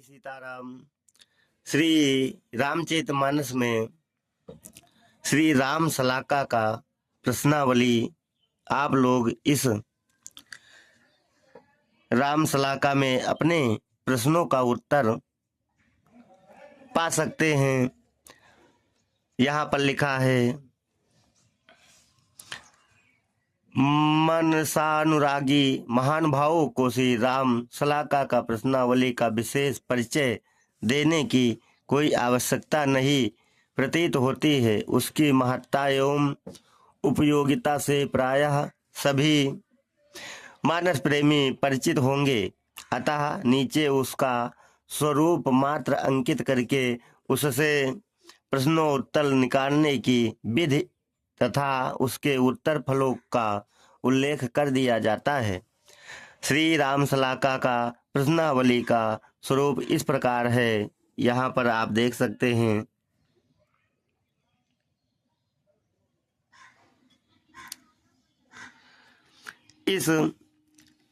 सीताराम। श्री रामचरितमानस में श्री राम सलाका का प्रश्नावली आप लोग इस राम सलाका में अपने प्रश्नों का उत्तर पा सकते हैं। यहाँ पर लिखा है, मनसानुरागी महानुभावों को श्री राम सलाका का प्रश्नावली का विशेष परिचय देने की कोई आवश्यकता नहीं प्रतीत होती है। उसकी महत्ता एवं उपयोगिता से प्रायः सभी मानस प्रेमी परिचित होंगे। अतः नीचे उसका स्वरूप मात्र अंकित करके उससे प्रश्नोत्तर निकालने की विधि तथा उसके उत्तर फलों का उल्लेख कर दिया जाता है। श्री राम सलाका का प्रश्नावली का स्वरूप इस प्रकार है। यहाँ पर आप देख सकते हैं। इस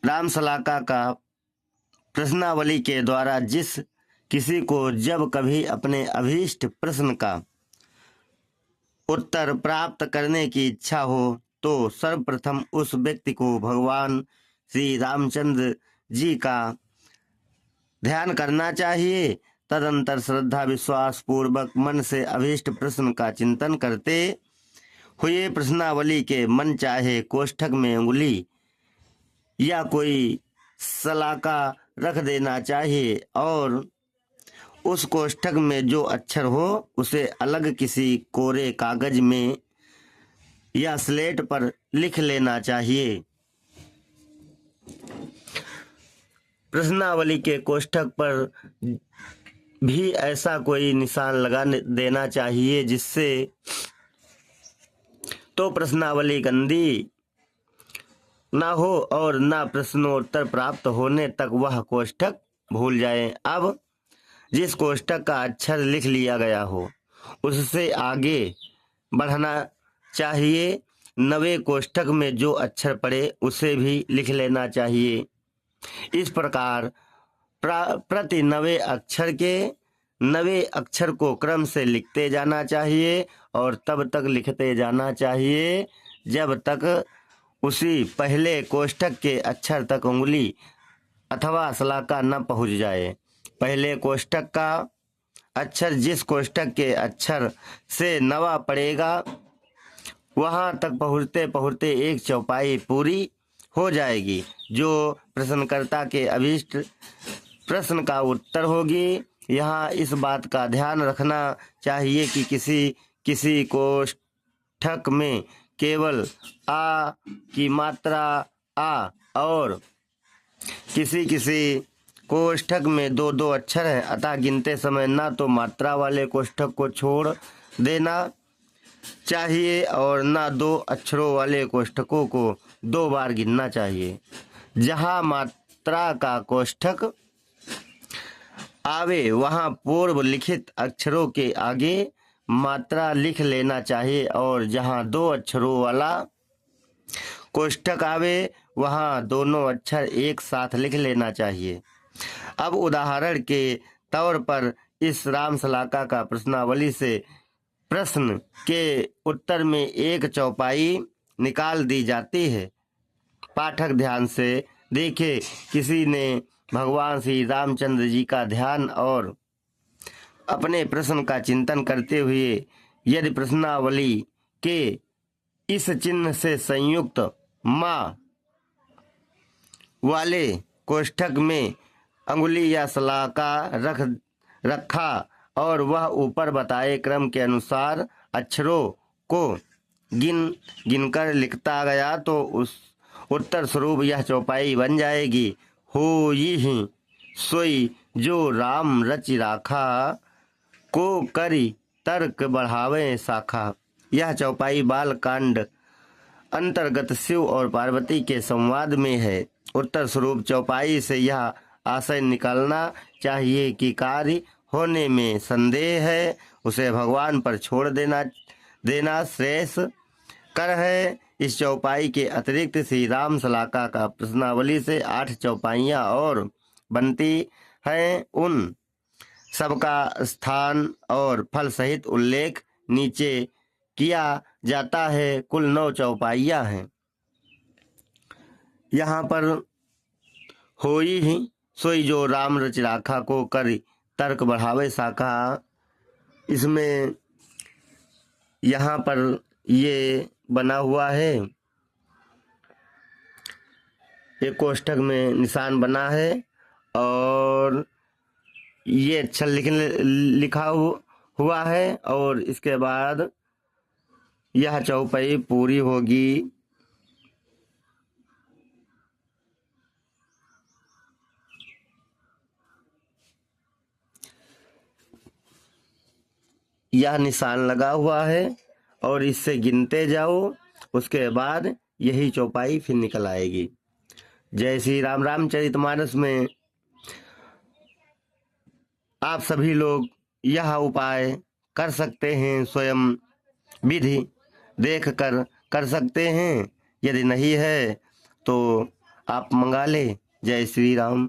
राम सलाका का प्रश्नावली के द्वारा जिस किसी को जब कभी अपने अभीष्ट प्रश्न का उत्तर प्राप्त करने की इच्छा हो तो सर्वप्रथम उस व्यक्ति को भगवान श्री रामचंद्र जी का ध्यान करना चाहिए। तदंतर श्रद्धा विश्वास पूर्वक मन से अभीष्ट प्रश्न का चिंतन करते हुए प्रश्नावली के मन चाहे कोष्ठक में उंगली या कोई सलाका रख देना चाहिए और उस कोष्ठक में जो अक्षर हो उसे अलग किसी कोरे कागज में या स्लेट पर लिख लेना चाहिए। प्रश्नावली के कोष्ठक पर भी ऐसा कोई निशान लगा देना चाहिए जिससे तो प्रश्नावली गंदी ना हो और ना प्रश्नोत्तर प्राप्त होने तक वह कोष्ठक भूल जाए। अब जिस कोष्ठक का अक्षर लिख लिया गया हो उससे आगे बढ़ना चाहिए। नवे कोष्ठक में जो अक्षर पड़े उसे भी लिख लेना चाहिए। इस प्रकार प्रति नवे अक्षर को क्रम से लिखते जाना चाहिए और तब तक लिखते जाना चाहिए जब तक उसी पहले कोष्ठक के अक्षर तक उंगली अथवा सलाका न पहुंच जाए। पहले कोष्ठक का अक्षर जिस कोष्ठक के अक्षर से नवा पड़ेगा वहां तक पहुंचते पहुंचते एक चौपाई पूरी हो जाएगी जो प्रश्नकर्ता के अभीष्ट प्रश्न का उत्तर होगी। यहाँ इस बात का ध्यान रखना चाहिए कि किसी कोष्ठक में केवल आ की मात्रा आ और किसी कोष्ठक में दो दो अक्षर है। अतः गिनते समय ना तो मात्रा वाले कोष्ठक को छोड़ देना चाहिए और ना दो अक्षरों वाले कोष्ठकों को दो बार गिनना चाहिए। जहाँ मात्रा का कोष्ठक आवे वहाँ पूर्व लिखित अक्षरों के आगे मात्रा लिख लेना चाहिए और जहाँ दो अक्षरों वाला कोष्ठक आवे वहाँ दोनों अक्षर एक साथ लिख लेना चाहिए। अब उदाहरण के तौर पर इस राम सलाका का प्रश्नावली से प्रश्न के उत्तर में एक चौपाई निकाल दी जाती है। पाठक ध्यान से देखे, किसी ने भगवान श्री रामचंद्र जी का ध्यान और अपने प्रश्न का चिंतन करते हुए यदि प्रश्नावली के इस चिन्ह से संयुक्त माँ वाले कोष्ठक में अंगुली या सलाका रखा और वह ऊपर बताए क्रम के अनुसार अक्षरों को गिनकर लिखता गया तो उस उत्तर स्वरूप यह चौपाई बन जाएगी। हो ही सोई जो राम रचि राखा को करी तर्क बढ़ावे शाखा। यह चौपाई बाल कांड अंतर्गत शिव और पार्वती के संवाद में है। उत्तर स्वरूप चौपाई से यह आशय निकालना चाहिए कि कार्य होने में संदेह है उसे भगवान पर छोड़ देना श्रेष्ठ कर है। इस चौपाई के अतिरिक्त श्री राम सलाका का प्रश्नावली से 8 चौपाइयाँ और बनती हैं। उन सबका स्थान और फल सहित उल्लेख नीचे किया जाता है। कुल 9 चौपाइयाँ हैं। यहाँ पर होई ही सोई जो राम रच राखा को कर तर्क बढ़ावे शाखा, इसमें यहाँ पर ये बना हुआ है, एक कोष्ठक में निशान बना है और ये अक्षर लिखा हुआ है और इसके बाद यह चौपाई पूरी होगी। यह निशान लगा हुआ है और इससे गिनते जाओ, उसके बाद यही चौपाई फिर निकल आएगी। जय श्री राम। रामचरितमानस में आप सभी लोग यह उपाय कर सकते हैं, स्वयं विधि देख कर सकते हैं। यदि नहीं है तो आप मंगा ले। जय श्री राम।